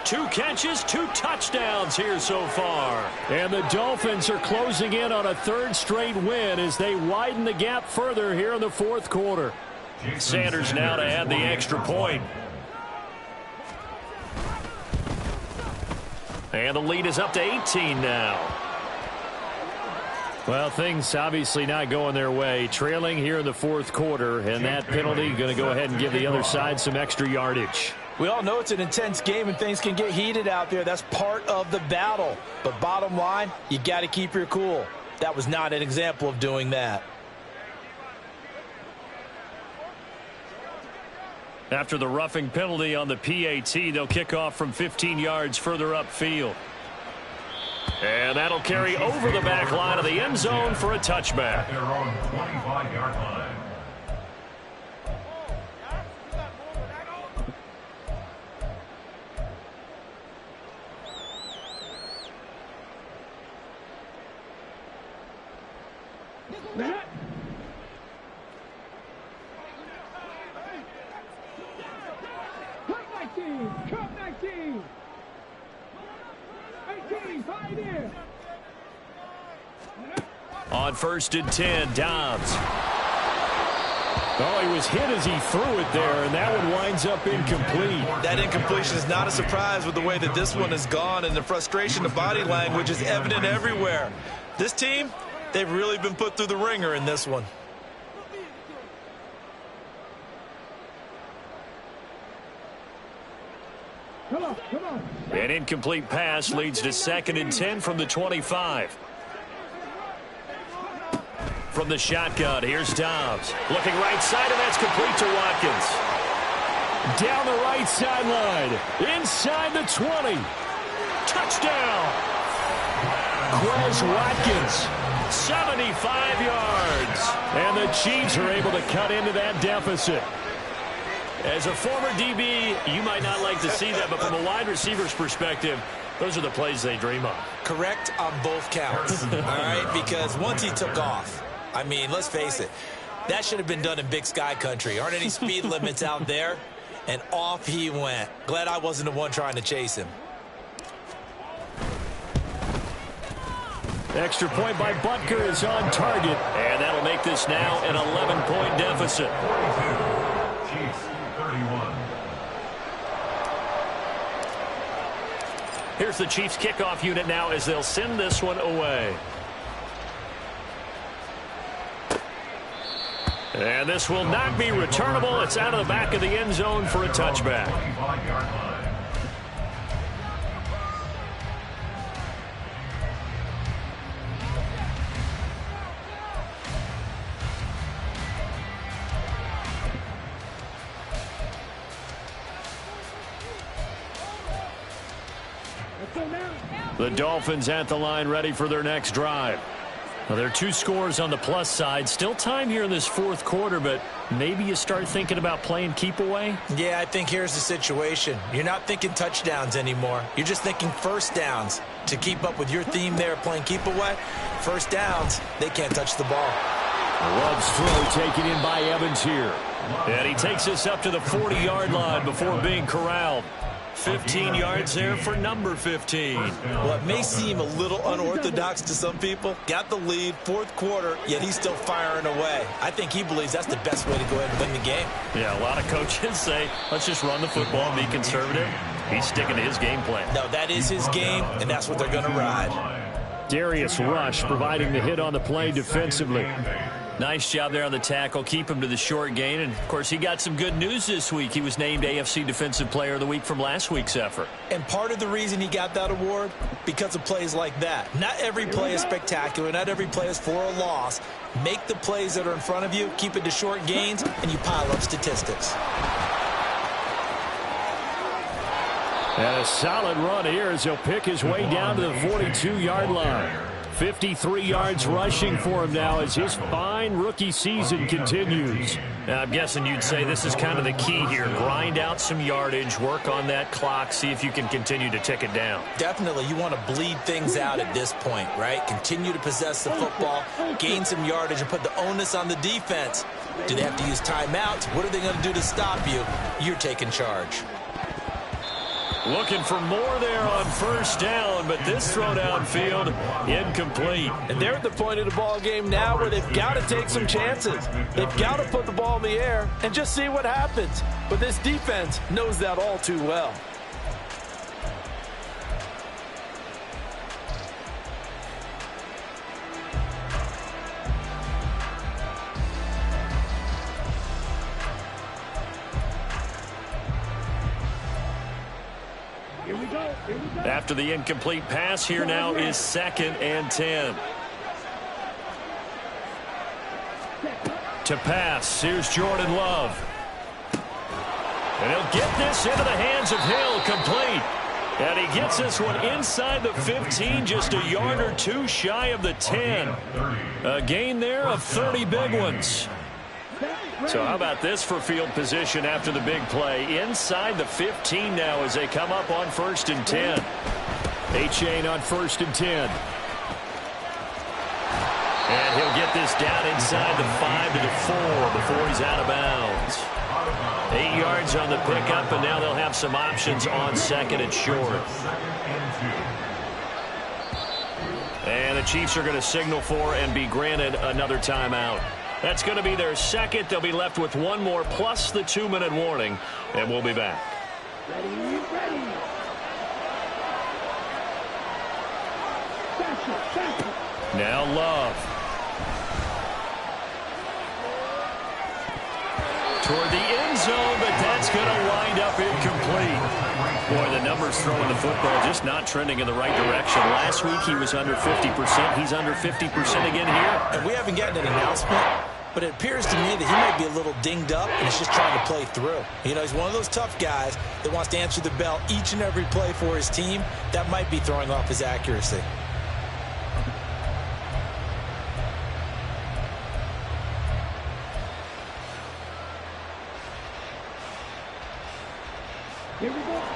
2 catches, 2 touchdowns here so far. And the Dolphins are closing in on a 3rd straight win as they widen the gap further here in the 4th quarter. Sanders now to add the extra point. And the lead is up to 18 now. Well, things obviously not going their way. Trailing here in the 4th quarter, and that penalty going to go ahead and give the other side some extra yardage. We all know it's an intense game and things can get heated out there. That's part of the battle. But bottom line, you got to keep your cool. That was not an example of doing that. After the roughing penalty on the PAT, they'll kick off from 15 yards further upfield. And that'll carry over the back line of the end zone for a touchback. Their own 25-yard line. On 1st and 10, Dobbs. Oh, he was hit as he threw it there, and that one winds up incomplete. That incompletion is not a surprise with the way that this one has gone, and the frustration, the body language is evident everywhere. This team, they've really been put through the ringer in this one. An incomplete pass leads to 2nd and 10 from the 25. From the shotgun, here's Dobbs. Looking right side, and that's complete to Watkins. Down the right sideline. Inside the 20. Touchdown. Quez Watkins. 75 yards. And the Chiefs are able to cut into that deficit. As a former DB, you might not like to see that, but from a wide receiver's perspective, those are the plays they dream of. correct on both counts, all right? Because once he took off, I mean, let's face it, that should have been done in Big Sky country. Aren't any speed limits out there? And off he went. Glad I wasn't the one trying to chase him. Extra point by Butker is on target, and that'll make this now an 11-point deficit. Chiefs 31. Here's the Chiefs kickoff unit now as they'll send this one away. And this will not be returnable. It's out of the back of the end zone for a touchback. 25-yard line. The Dolphins at the line, ready for their next drive. Well, there are 2 scores on the plus side. Still time here in this fourth quarter, but maybe you start thinking about playing keep away? Yeah, I think here's the situation. You're not thinking touchdowns anymore. You're just thinking first downs. To keep up with your theme there, playing keep away, first downs, they can't touch the ball. Love's throw taken in by Evans here. And he takes us up to the 40-yard line before being corralled. 15 yards there for number 15. Well, it may seem a little unorthodox to some people. Got the lead, fourth quarter, yet he's still firing away. I think he believes that's the best way to go ahead and win the game. Yeah, a lot of coaches say, let's just run the football and be conservative. He's sticking to his game plan. No, that is his game, and that's what they're going to ride. Darius Rush providing the hit on the play defensively. Nice job there on the tackle. Keep him to the short gain. And, of course, he got some good news this week. He was named AFC Defensive Player of the Week from last week's effort. And part of the reason he got that award, because of plays like that. Not every play is spectacular. Not every play is for a loss. Make the plays that are in front of you, keep it to short gains, and you pile up statistics. And a solid run here as he'll pick his way down to the 42-yard line. 53 yards rushing for him now as his fine rookie season continues. Now, I'm guessing you'd say this is kind of the key here. Grind out some yardage, work on that clock, see if you can continue to tick it down. Definitely, you want to bleed things out at this point, right? Continue to possess the football, gain some yardage, and put the onus on the defense. Do they have to use timeouts? What are they going to do to stop you? You're taking charge. Looking for more there on first down, but this throw downfield incomplete. And they're at the point of the ball game now where they've got to take some chances. They've got to put the ball in the air and just see what happens. But this defense knows that all too well. After the incomplete pass, here now is 2nd and 10. To pass, here's Jordan Love. And he'll get this into the hands of Hill, complete. And he gets this one inside the 15, just a yard or two shy of the 10. A gain there of 30 big ones. So how about this for field position after the big play? Inside the 15 now as they come up on 1st and 10. A-Chain on 1st and 10. And he'll get this down inside the 5 to the 4 before he's out of bounds. 8 yards on the pickup, and now they'll have some options on 2nd and short. And the Chiefs are going to signal for and be granted another timeout. That's going to be their 2nd. They'll be left with 1 more plus the 2-minute warning, and we'll be back. Now Love. Toward the end zone, but that's going to wind up incomplete. Boy, the numbers throwing the football just not trending in the right direction. Last week he was under 50%. He's under 50% again here. And we haven't gotten an announcement, but it appears to me that he might be a little dinged up and is just trying to play through. You know, he's one of those tough guys that wants to answer the bell each and every play for his team. That might be throwing off his accuracy.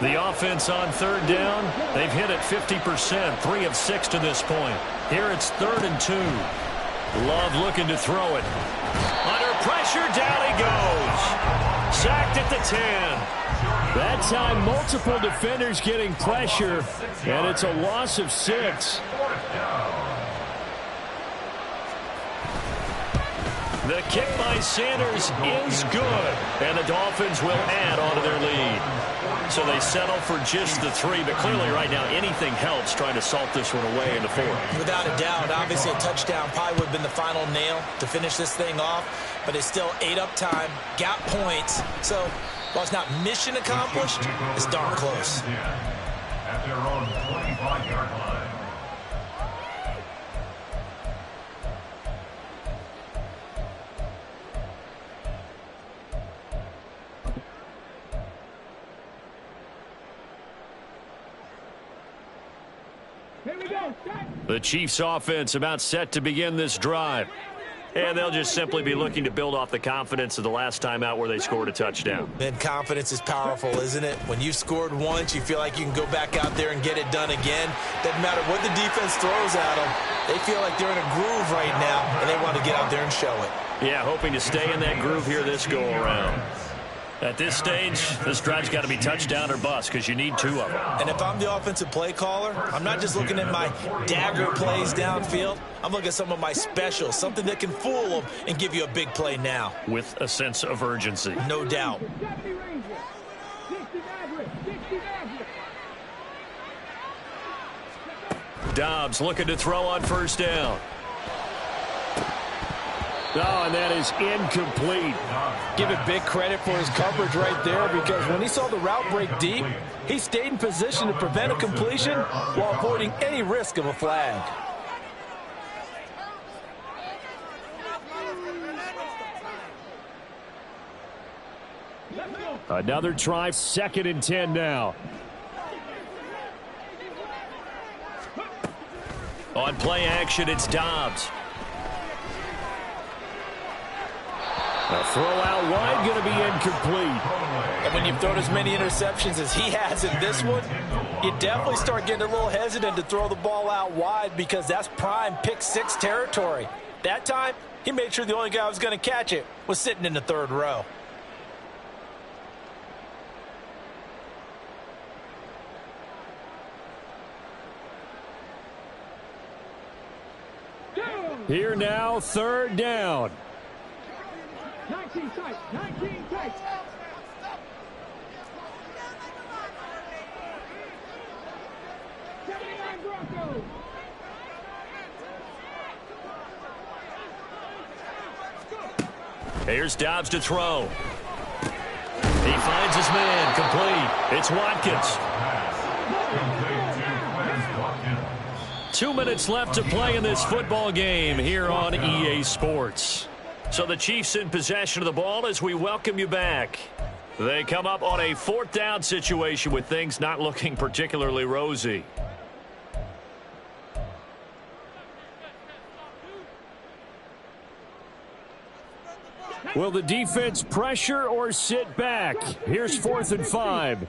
The offense on third down, they've hit it 50%, 3 of 6 to this point. Here it's 3rd and 2. Love looking to throw it. Under pressure, down he goes. Sacked at the 10. That time, multiple defenders getting pressure, and it's a loss of 6. The kick by Sanders is good, and the Dolphins will add on to their lead. So they settle for just the 3, but clearly right now anything helps trying to salt this one away in the 4th. Without a doubt, obviously a touchdown probably would have been the final nail to finish this thing off, but it's still 8 up time, got points. So while it's not mission accomplished, it's darn close. At their own 25-yard line. The Chiefs offense about set to begin this drive. And they'll just simply be looking to build off the confidence of the last time out where they scored a touchdown. And confidence is powerful, isn't it? When you've scored once, you feel like you can go back out there and get it done again. Doesn't matter what the defense throws at them. They feel like they're in a groove right now, and they want to get out there and show it. Yeah, hoping to stay in that groove here this go-around. At this stage, this drive's got to be touchdown or bust because you need 2 of them. And if I'm the offensive play caller, I'm not just looking at my dagger plays downfield. I'm looking at some of my specials, something that can fool them and give you a big play now. With a sense of urgency. No doubt. Dobbs looking to throw on 1st down. Oh, and that is incomplete. Give it big credit for his coverage right there, because when he saw the route break deep, he stayed in position to prevent a completion while avoiding any risk of a flag. Another try, 2nd and 10 now. On play action, it's Dobbs. A throw out wide, going to be incomplete. And when you've thrown as many interceptions as he has in this one, you definitely start getting a little hesitant to throw the ball out wide, because that's prime pick 6 territory. That time, he made sure the only guy who was going to catch it was sitting in the 3rd row. Here now, 3rd down. 19 tight, 19 tight. Broncos. Here's Dobbs to throw. He finds his man, complete. It's Watkins. 2 minutes left to play in this football game here on EA Sports. So the Chiefs in possession of the ball as we welcome you back. They come up on a 4th down situation with things not looking particularly rosy. Will the defense pressure or sit back? Here's 4th and 5.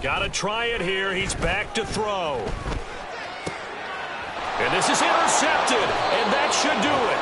Got to try it here. He's back to throw. And this is intercepted, and that should do it.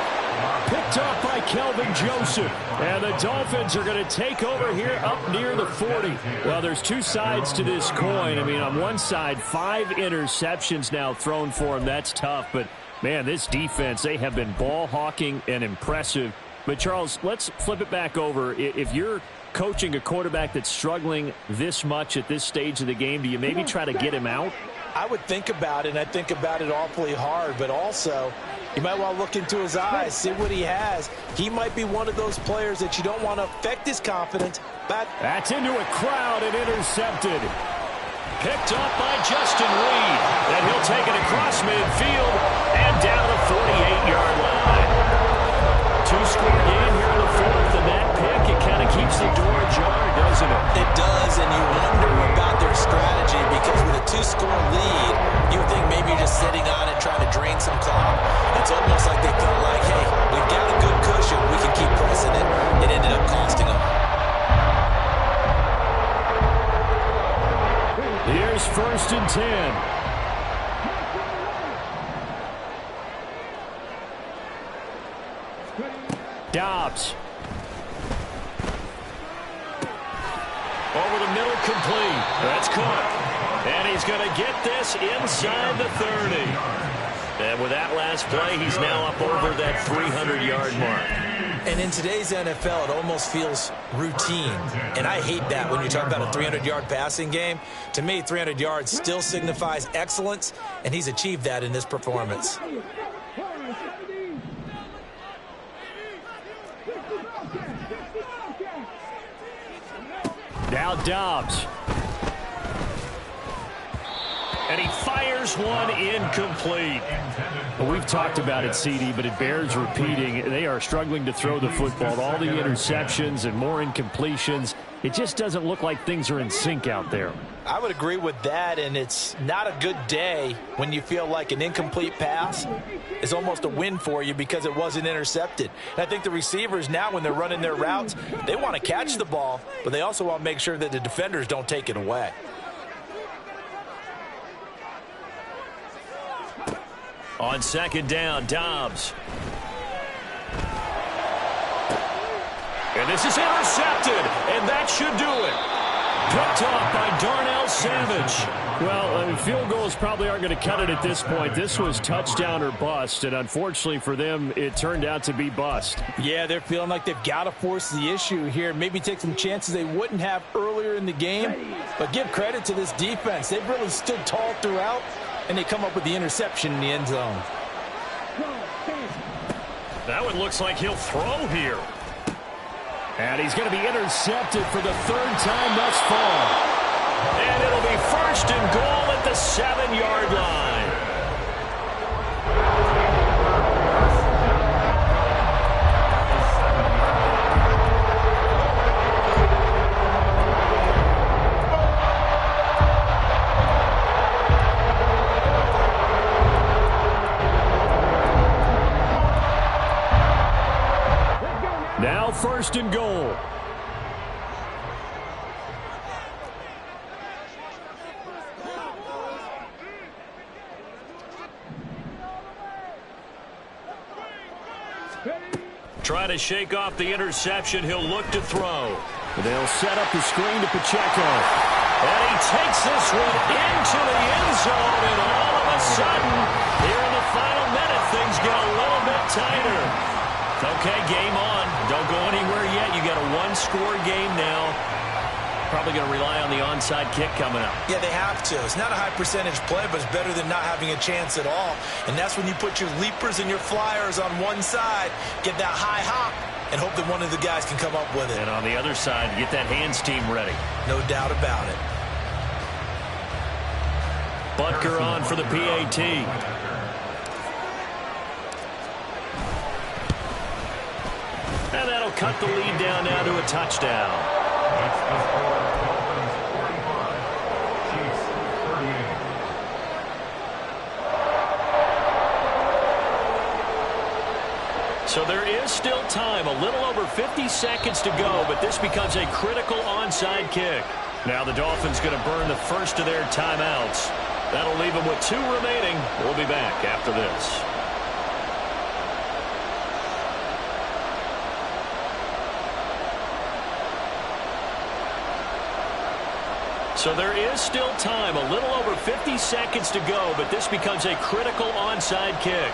Picked off by Kelvin Joseph. And the Dolphins are going to take over here up near the 40. Well, there's 2 sides to this coin. I mean, on one side, 5 interceptions now thrown for him. That's tough. But, man, this defense, they have been ball hawking and impressive. But, Charles, let's flip it back over. If you're coaching a quarterback that's struggling this much at this stage of the game, do you maybe try to get him out? I would think about it, and I think about it awfully hard, but also you might want to look into his eyes, see what he has. He might be one of those players that you don't want to affect his confidence. But that's into a crowd and intercepted. Picked up by Justin Reed, and he'll take it across midfield and down the 48-yard line. 2-score game here in the 4th, and that pick, it kind of keeps the door ajar, doesn't it? It does, and you wonder about their strategy, because with a 2-score lead, you would think maybe you're just sitting on it trying to drain some clock. It's almost like they first and 10. Dobbs. Over the middle, complete. That's caught. And he's going to get this inside the 30. And with that last play, he's now up over that 300-yard mark. And in today's NFL, it almost feels routine. And I hate that when you talk about a 300-yard passing game. To me, 300 yards still signifies excellence, and he's achieved that in this performance. Now Dobbs. And he fires one incomplete. Well, we've talked about it, CD, but it bears repeating. They are struggling to throw the football. All the interceptions and more incompletions. It just doesn't look like things are in sync out there. I would agree with that, and it's not a good day when you feel like an incomplete pass is almost a win for you because it wasn't intercepted. And I think the receivers now, when they're running their routes, they want to catch the ball, but they also want to make sure that the defenders don't take it away. On second down, Dobbs. And this is intercepted, and that should do it. Picked off by Darnell Savage. Well, field goals probably aren't going to cut it at this point. This was touchdown or bust, and unfortunately for them, it turned out to be bust. Yeah, they're feeling like they've got to force the issue here. Maybe take some chances they wouldn't have earlier in the game. But give credit to this defense. They've really stood tall throughout, and they come up with the interception in the end zone. That one looks like he'll throw here. And he's going to be intercepted for the third time thus far. And it'll be first and goal at the 7-yard line. Now first and goal. Try to shake off the interception. He'll look to throw. They'll set up the screen to Pacheco. And he takes this one into the end zone. And all of a sudden, here in the final minute, things get a little bit tighter. Okay, game on. Don't go anywhere yet. You got a one-score game now. Probably going to rely on the onside kick coming up. Yeah, they have to. It's not a high-percentage play, but it's better than not having a chance at all. And that's when you put your leapers and your flyers on one side, get that high hop, and hope that one of the guys can come up with it. And on the other side, get that hands team ready. No doubt about it. Butker on for the PAT. And that'll cut the lead down now to a touchdown. That's the score. Dolphins 45, Chiefs 38. So there is still time, a little over 50 seconds to go, but this becomes a critical onside kick. Now the Dolphins going to burn the first of their timeouts. That'll leave them with 2 remaining. We'll be back after this. So there is still time, a little over 50 seconds to go, but this becomes a critical onside kick.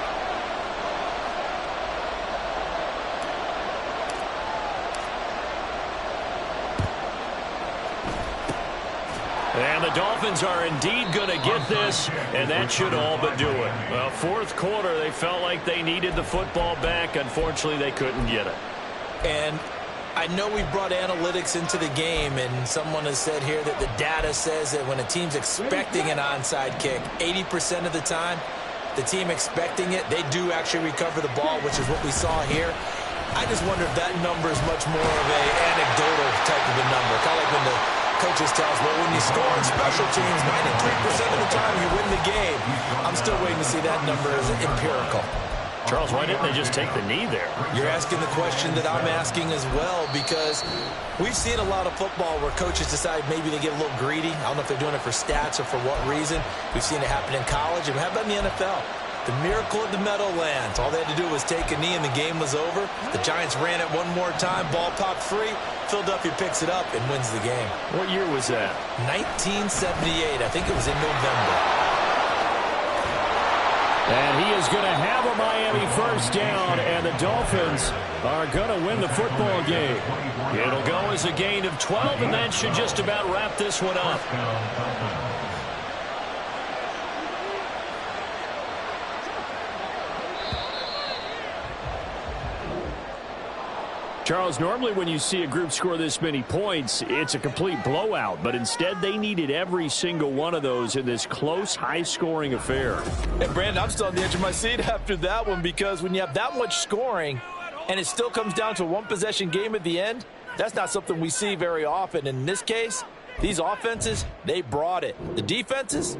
And the Dolphins are indeed going to get this, and that should all but do it. Well, fourth quarter, they felt like they needed the football back. Unfortunately, they couldn't get it. And I know we brought analytics into the game, and someone has said here that the data says that when a team's expecting an onside kick, 80% of the time, the team expecting it, they do actually recover the ball, which is what we saw here. I just wonder if that number is much more of an anecdotal type of a number. Kind of like when the coaches tell us, well, when you score on special teams, 93% of the time you win the game. I'm still waiting to see that number as empirical. Charles, why didn't they just take the knee there? You're asking the question that I'm asking as well, because we've seen a lot of football where coaches decide maybe they get a little greedy. I don't know if they're doing it for stats or for what reason. We've seen it happen in college, and how about in the NFL? The miracle of the Meadowlands. All they had to do was take a knee and the game was over. The Giants ran it one more time. Ball popped free. Philadelphia picks it up and wins the game. What year was that? 1978. I think it was in November. And he is going to have a Miami first down, and the Dolphins are going to win the football game. It'll go as a gain of 12, and that should just about wrap this one up. Charles, normally when you see a group score this many points, it's a complete blowout. But instead, they needed every single one of those in this close, high-scoring affair. And, Brandon, I'm still on the edge of my seat after that one, because when you have that much scoring and it still comes down to a one-possession game at the end, that's not something we see very often. In this case, these offenses, they brought it. The defenses,